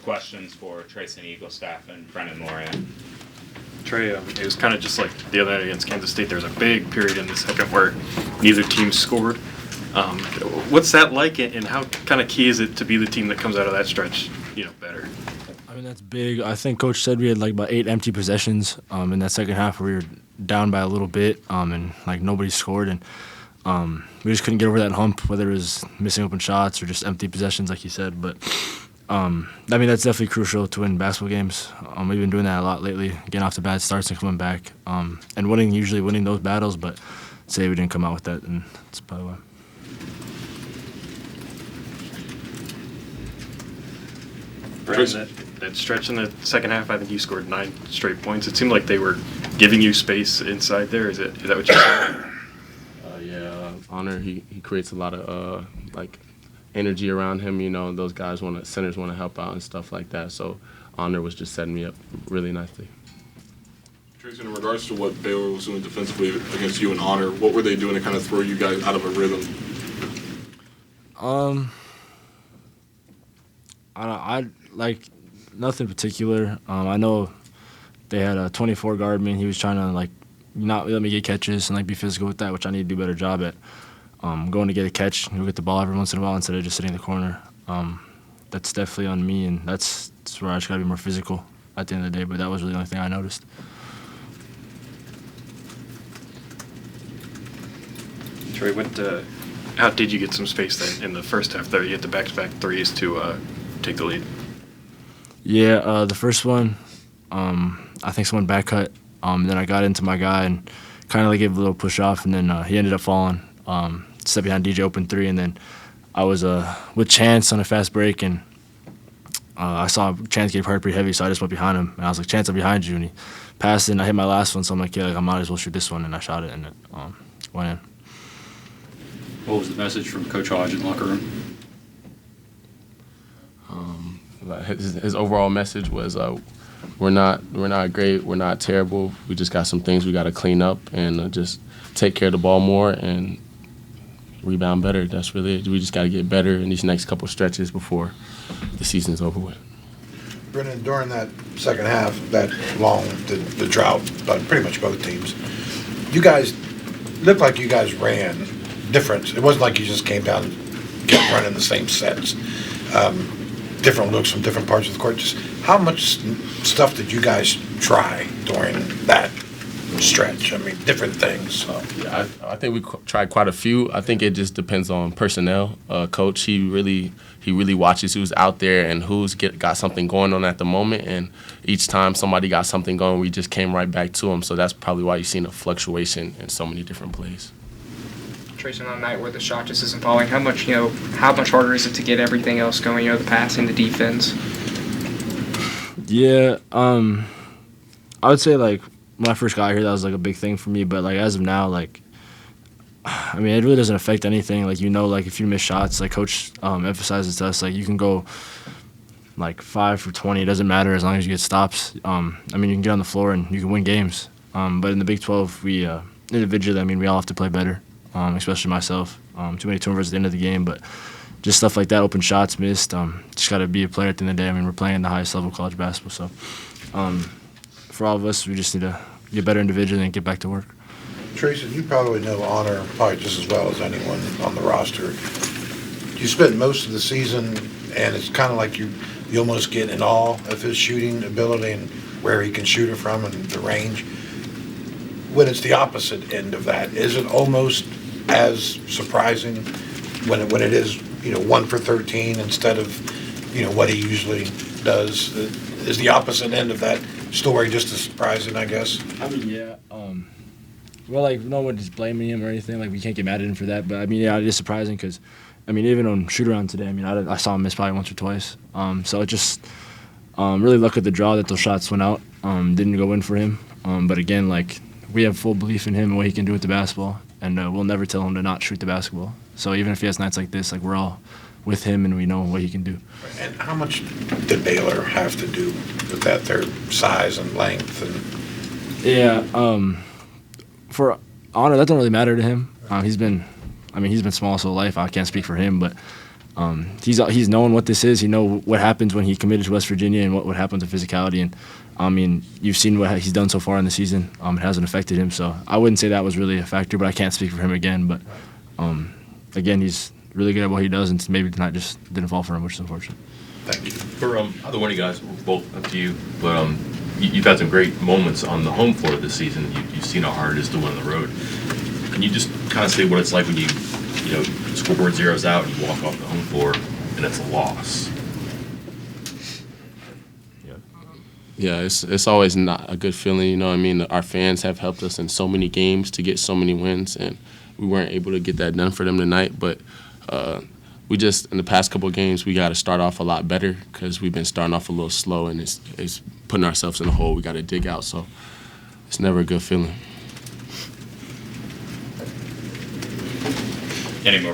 questions for Treysen Eaglestaff and Brenen Lorient. Trey, it was kind of just like the other night against Kansas State. There was a big period in the second where neither team scored. What's that like, and how kind of key is it to be the team that comes out of that stretch, better? I mean, that's big. I think Coach said we had like about 8 empty possessions in that second half where we were down by a little bit and like nobody scored. And we just couldn't get over that hump, whether it was missing open shots or just empty possessions, like you said. But I mean, that's definitely crucial to win basketball games. We've been doing that a lot lately, getting off to bad starts and coming back, and usually winning those battles. But today we didn't come out with that, and that's probably why. Brandon, that stretch in the second half, I think you scored 9 straight points. It seemed like they were giving you space inside there. Is that what you're saying? Honor, he creates a lot of energy around him. Those guys centers want to help out and stuff like that. So Honor was just setting me up really nicely. Treysen, in regards to what Baylor was doing defensively against you and Honor, what were they doing to kind of throw you guys out of a rhythm? I like nothing particular. I know they had a 24 guard man. He was trying to not let me get catches and be physical with that, which I need to do a better job at. Going to get a catch, get the ball every once in a while instead of just sitting in the corner. That's definitely on me, and that's where I just gotta be more physical at the end of the day. But that was really the only thing I noticed. Trey, how did you get some space then in the first half there? You hit the back-to-back threes to take the lead. Yeah, the first one, I think someone back cut. Then I got into my guy and kind of gave a little push off, and then he ended up falling. Stepped behind DJ, open 3, and then I was with Chance on a fast break, and I saw Chance get hurt pretty heavy, so I just went behind him, and I was like, Chance, I'm behind you, and he passed it, and I hit my last one, so I'm like, yeah, I might as well shoot this one, and I shot it, and it went in. What was the message from Coach Hodge in the locker room? His overall message was, we're not great, we're not terrible. We just got some things we got to clean up and just take care of the ball more and rebound better. That's really it. We just got to get better in these next couple stretches before the season's over with. Brenen, during that second half, that long, the drought, pretty much both teams, you guys looked like you guys ran different. It wasn't like you just came down and kept running the same sets. Different looks from different parts of the court. Just how much stuff did you guys try during that stretch? I mean, different things. Yeah, I think we tried quite a few. I think it just depends on personnel. Coach, he really watches who's out there and who's got something going on at the moment. And each time somebody got something going, we just came right back to them. So that's probably why you've seen a fluctuation in so many different plays. Treysen, on a night where the shot just isn't falling, how much harder is it to get everything else going? The passing, the defense. Yeah, I would say when I first got here, that was a big thing for me. But as of now, I mean, it really doesn't affect anything. If you miss shots, Coach emphasizes to us, you can go 5 for 20. It doesn't matter as long as you get stops. I mean, you can get on the floor and you can win games. But in the Big 12, we individually, I mean, we all have to play better. Especially myself. Too many turnovers at the end of the game, but just stuff like that, open shots missed. Just got to be a player at the end of the day. I mean, we're playing the highest level of college basketball, so for all of us, we just need to get better individually and get back to work. Treysen, you probably know Honor probably just as well as anyone on the roster. You spent most of the season, and it's kind of like you almost get in awe of his shooting ability and where he can shoot it from and the range. When it's the opposite end of that, is it almost as surprising when it is 1 for 13 instead of what he usually does? Is the opposite end of that story just as surprising, I guess? I mean, yeah. Well, no one's blaming him or anything. We can't get mad at him for that. But I mean, yeah, it is surprising because, I mean, even on shoot around today, I mean, I saw him miss probably once or twice. So it just really luck at the draw that those shots went out. Didn't go in for him. But again, we have full belief in him and what he can do with the basketball, and we'll never tell him to not shoot the basketball. So even if he has nights like this, we're all with him and we know what he can do. And how much did Baylor have to do with that, their size and length? Yeah, for Honor, that don't really matter to him. He's been small his whole life. I can't speak for him, but He's known what this is. He know what happens when he committed to West Virginia and what happens to physicality. And I mean, you've seen what he's done so far in the season. It hasn't affected him, so I wouldn't say that was really a factor. But I can't speak for him again. But again, he's really good at what he does, and maybe not just didn't fall for him, which is unfortunate. Thank you. For either one of you guys, both up to you, but you've had some great moments on the home floor this season. You've seen how hard it is to win on the road. Can you just kind of say what it's like when you scoreboard zeroes out and you walk off the home floor and it's a loss? Yeah, it's always not a good feeling, you know what I mean? Our fans have helped us in so many games to get so many wins, and we weren't able to get that done for them tonight. But we just, in the past couple of games, we got to start off a lot better because we've been starting off a little slow, and it's putting ourselves in a hole we got to dig out. So it's never a good feeling. Any more